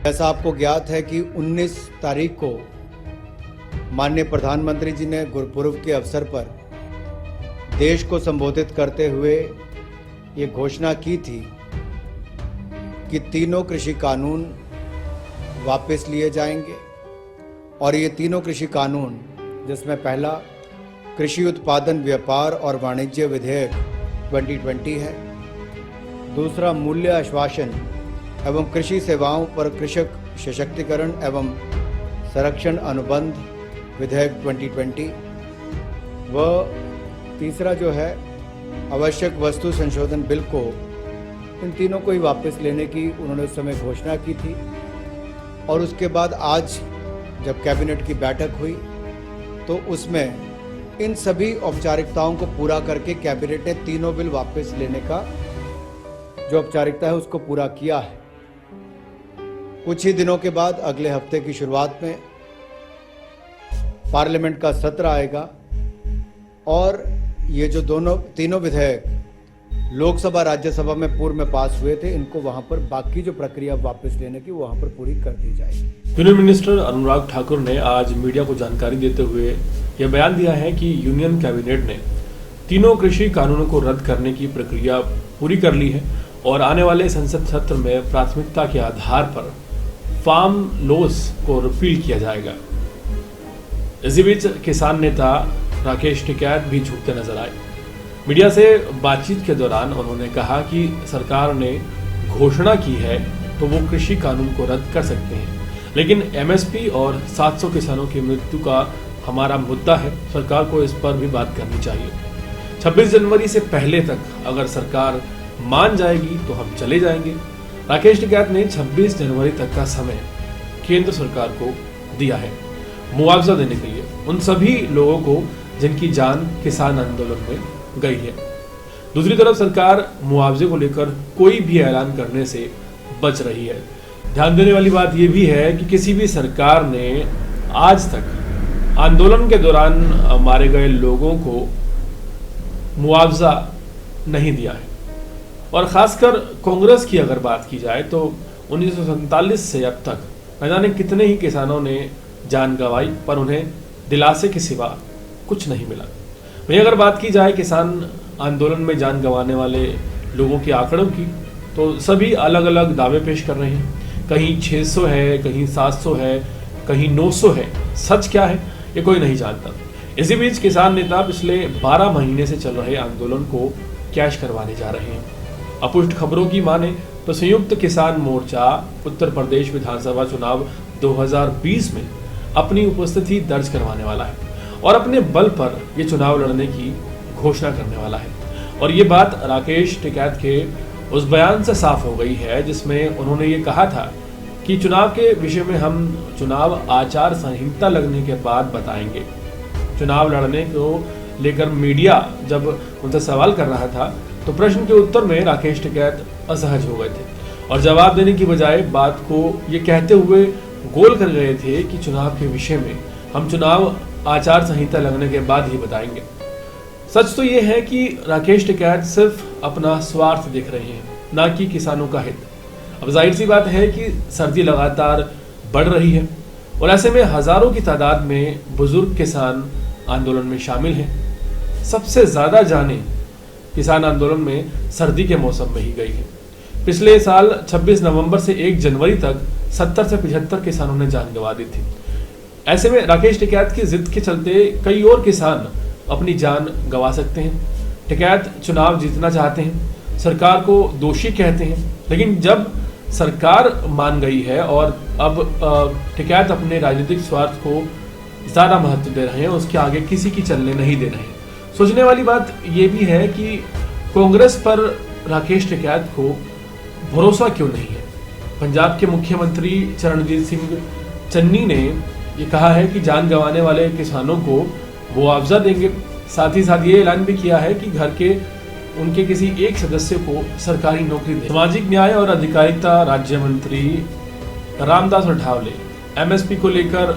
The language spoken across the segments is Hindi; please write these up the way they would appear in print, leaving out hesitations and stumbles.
जैसा आपको ज्ञात है कि 19 तारीख को माननीय प्रधानमंत्री जी ने गुरुपुरब के अवसर पर देश को संबोधित करते हुए ये घोषणा की थी कि तीनों कृषि कानून वापस लिए जाएंगे और ये तीनों कृषि कानून, जिसमें पहला कृषि उत्पादन व्यापार और वाणिज्य विधेयक 2020 है, दूसरा मूल्य आश्वासन एवं कृषि सेवाओं पर कृषक सशक्तिकरण एवं संरक्षण अनुबंध विधेयक 2020 व तीसरा जो है आवश्यक वस्तु संशोधन बिल को, इन तीनों को ही वापस लेने की उन्होंने उस समय घोषणा की थी। और उसके बाद आज जब कैबिनेट की बैठक हुई तो उसमें इन सभी औपचारिकताओं को पूरा करके कैबिनेट ने तीनों बिल वापस लेने का जो औपचारिकता है उसको पूरा किया है। कुछ ही दिनों के बाद अगले हफ्ते की शुरुआत में पार्लियामेंट का सत्र आएगा और ये जो तीनों विधेयक लोकसभा राज्यसभा में पूर्व में पास हुए थे, इनको वहां पर बाकी जो प्रक्रिया वापस लेने की वहां पर पूरी कर दी जाएगी। यूनियन मिनिस्टर अनुराग ठाकुर ने आज मीडिया को जानकारी देते हुए यह बयान दिया है कि यूनियन कैबिनेट ने तीनों कृषि कानूनों को रद्द करने की प्रक्रिया पूरी कर ली है और आने वाले संसद सत्र में प्राथमिकता के आधार पर फार्म लॉज को रिपील किया जाएगा। इसी बीच किसान नेता राकेश टिकैत भी झुकते नजर आए। मीडिया से बातचीत के दौरान उन्होंने कहा कि सरकार ने घोषणा की है तो वो कृषि कानून को रद्द कर सकते हैं, लेकिन एमएसपी और 700 किसानों की मृत्यु का हमारा मुद्दा है, सरकार को इस पर भी बात करनी चाहिए। 26 जनवरी से पहले तक अगर सरकार मान जाएगी तो हम चले जाएंगे। राकेश टिकैत ने 26 जनवरी तक का समय केंद्र सरकार को दिया है मुआवजा देने के लिए उन सभी लोगों को जिनकी जान किसान आंदोलन में गई है। दूसरी तरफ सरकार मुआवजे को लेकर कोई भी ऐलान करने से बच रही है। ध्यान देने वाली बात यह भी है कि किसी भी सरकार ने आज तक आंदोलन के दौरान मारे गए लोगों को मुआवजा नहीं दिया है। और खासकर कांग्रेस की अगर बात की जाए तो 1947 से अब तक न जाने कितने ही किसानों ने जान गंवाई, पर उन्हें दिलासे के सिवा कुछ नहीं मिला। वहीं अगर बात की जाए किसान आंदोलन में जान गंवाने वाले लोगों के आंकड़ों की, तो सभी अलग अलग दावे पेश कर रहे हैं। कहीं 600 है, कहीं 700 है, कहीं 900 है। सच क्या है ये कोई नहीं जानता। इसी बीच किसान नेता पिछले 12 महीने से चल रहे आंदोलन को कैश करवाने जा रहे हैं। अपुष्ट खबरों की माने तो संयुक्त किसान मोर्चा उत्तर प्रदेश विधानसभा चुनाव 2020 में अपनी उपस्थिति दर्ज करवाने वाला है और अपने बल पर ये चुनाव लड़ने की घोषणा करने वाला है। और ये बात राकेश टिकैत के उस बयान से साफ हो गई है जिसमें उन्होंने ये कहा था कि चुनाव के विषय में हम चुनाव आचार संहिता लगने के बाद बताएंगे। चुनाव लड़ने को लेकर मीडिया जब उनसे सवाल कर रहा था तो प्रश्न के उत्तर में राकेश टिकैत असहज हो गए थे और जवाब देने की बजाय बात को ये कहते हुए गोल कर गए थे कि चुनाव के विषय में हम चुनाव आचार संहिता लगने के बाद ही बताएंगे। सच तो ये है कि राकेश टिकैत सिर्फ अपना स्वार्थ देख रहे हैं, ना कि किसानों का हित। अब जाहिर सी बात है कि सर्दी लगातार बढ़ रही है और ऐसे में हजारों की तादाद में बुजुर्ग किसान आंदोलन में शामिल हैं। सबसे ज्यादा जाने किसान आंदोलन में सर्दी के मौसम में ही गई है। पिछले साल 26 नवंबर से 1 जनवरी तक 70 से 75 किसानों ने जान गंवा दी थी। ऐसे में राकेश टिकैत की जिद के चलते कई और किसान अपनी जान गंवा सकते हैं। टिकैत चुनाव जीतना चाहते हैं, सरकार को दोषी कहते हैं, लेकिन जब सरकार मान गई है और अब टिकैत अपने राजनीतिक स्वार्थ को ज्यादा महत्व दे रहे हैं, उसके आगे किसी की चलने नहीं दे रहे हैं। सोचने वाली बात यह भी है कि कांग्रेस पर राकेश टिकैत को भरोसा क्यों नहीं है। पंजाब के मुख्यमंत्री चरणजीत सिंह चन्नी ने ये कहा है कि जान गंवाने वाले किसानों को मुआवजा देंगे। साथ ही साथ ये ऐलान भी किया है कि घर के उनके किसी एक सदस्य को सरकारी नौकरी दें। सामाजिक न्याय और अधिकारिता राज्य मंत्री रामदास अठावले एमएसपी को लेकर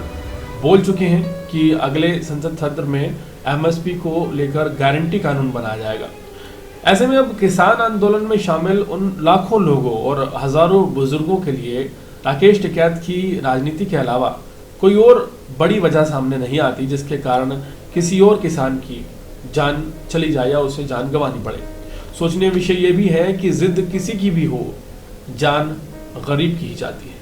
बोल चुके हैं कि अगले संसद सत्र में एमएसपी को लेकर गारंटी कानून बनाया जाएगा। ऐसे में अब किसान आंदोलन में शामिल उन लाखों लोगों और हजारों बुजुर्गों के लिए राकेश टिकैत की राजनीति के अलावा कोई और बड़ी वजह सामने नहीं आती जिसके कारण किसी और किसान की जान चली जाए या उसे जान गंवानी पड़े। सोचनीय विषय ये भी है कि जिद किसी की भी हो, जान गरीब की ही जाती है।